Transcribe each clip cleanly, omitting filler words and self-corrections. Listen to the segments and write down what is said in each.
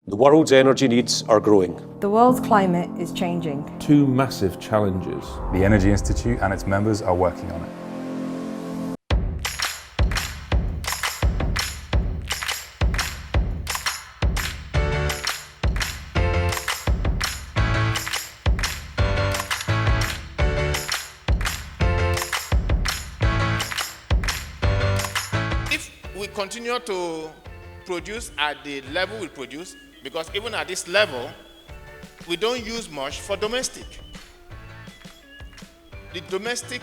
The world's energy needs are growing. The world's climate is changing. Two massive challenges. The Energy Institute and its members are working on it. If we continue to produce at the level we produce, because even at this level, we don't use much for domestic. The domestic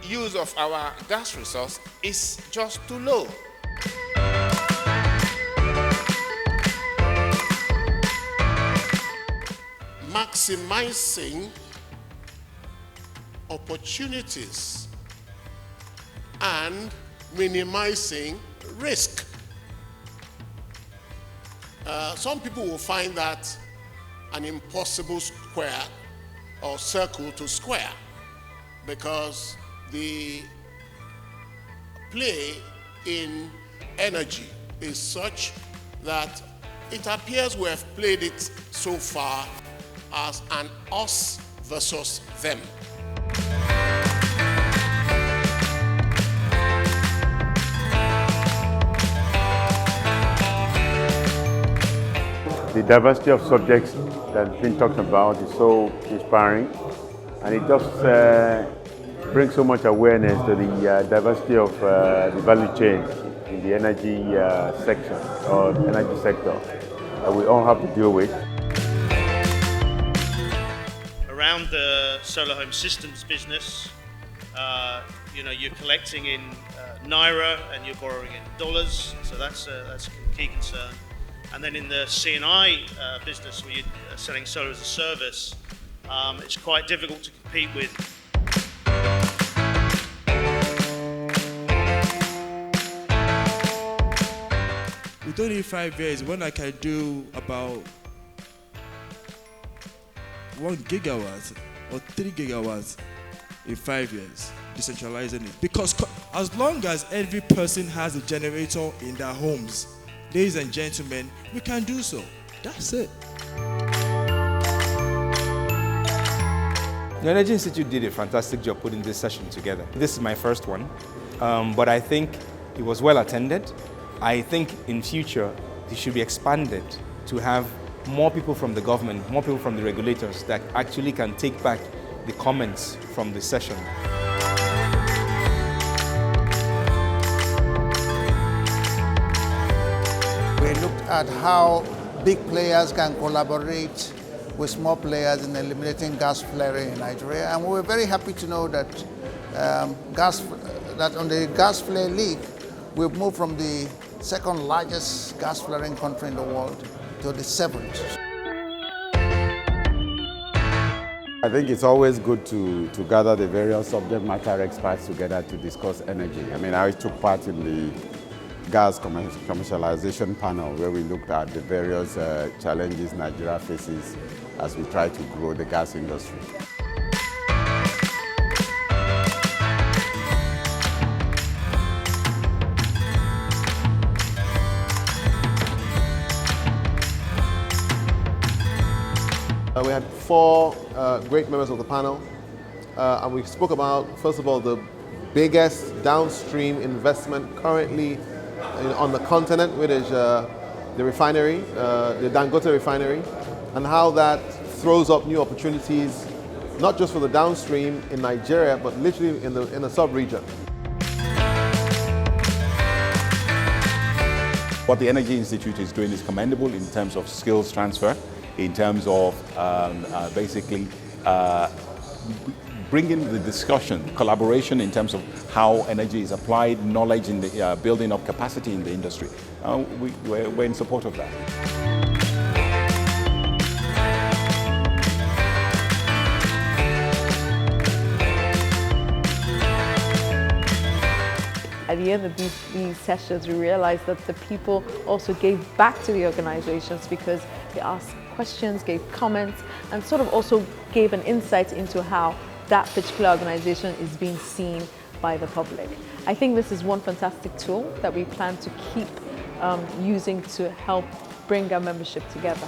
use of our gas resource is just too low. Maximizing opportunities and minimizing risk. Some people will find that an impossible square or circle to square, because the play in energy is such that it appears we have played it so far as an us versus them. The diversity of subjects that's been talked about is so inspiring, and it just brings so much awareness to the diversity of the value chain in the energy section or energy sector that we all have to deal with. Around the solar home systems business, you're collecting in Naira and you're borrowing in dollars, so that's a key concern. And then in the C&I business, where you're selling solar as a service, it's quite difficult to compete with. With only 5 years, when I can do about 1 gigawatt or 3 gigawatts in 5 years, decentralizing it. Because as long as every person has a generator in their homes, ladies and gentlemen, we can do so. That's it. The Energy Institute did a fantastic job putting this session together. This is my first one, but I think it was well attended. I think in future it should be expanded to have more people from the government, more people from the regulators that actually can take back the comments from the session. We looked at how big players can collaborate with small players in eliminating gas flaring in Nigeria, and we were very happy to know that on the gas flare leak, we've moved from the second largest gas flaring country in the world to the 7th. I think it's always good to gather the various subject matter experts together to discuss energy. I mean, I took part in the gas commercialization panel, where we looked at the various challenges Nigeria faces as we try to grow the gas industry. We had 4 great members of the panel, and we spoke about, first of all, the biggest downstream investment currently on the continent, which is the refinery, the Dangote refinery, and how that throws up new opportunities, not just for the downstream in Nigeria, but literally in the sub-region. What the Energy Institute is doing is commendable in terms of skills transfer, in terms of basically bringing the discussion, collaboration in terms of how energy is applied, knowledge in the building up capacity in the industry. We're in support of that. At the end of these sessions, we realized that the people also gave back to the organizations, because they asked questions, gave comments, and sort of also gave an insight into how that particular organization is being seen by the public. I think this is one fantastic tool that we plan to keep using to help bring our membership together.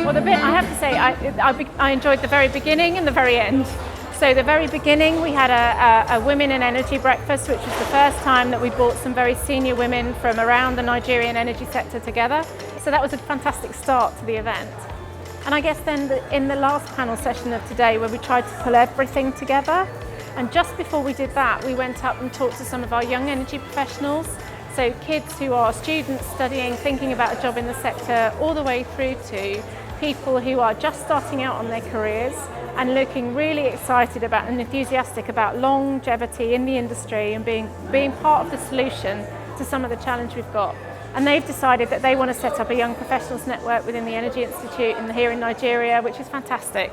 Well, the bit I have to say, I enjoyed the very beginning and the very end. So the very beginning, we had a Women in Energy breakfast, which was the first time that we brought some very senior women from around the Nigerian energy sector together. So that was a fantastic start to the event. And I guess then in the last panel session of today, where we tried to pull everything together, and just before we did that, we went up and talked to some of our young energy professionals. So kids who are students studying, thinking about a job in the sector, all the way through to people who are just starting out on their careers and looking really excited about and enthusiastic about longevity in the industry and being part of the solution to some of the challenge we've got. And they've decided that they want to set up a young professionals network within the Energy Institute here in Nigeria, which is fantastic.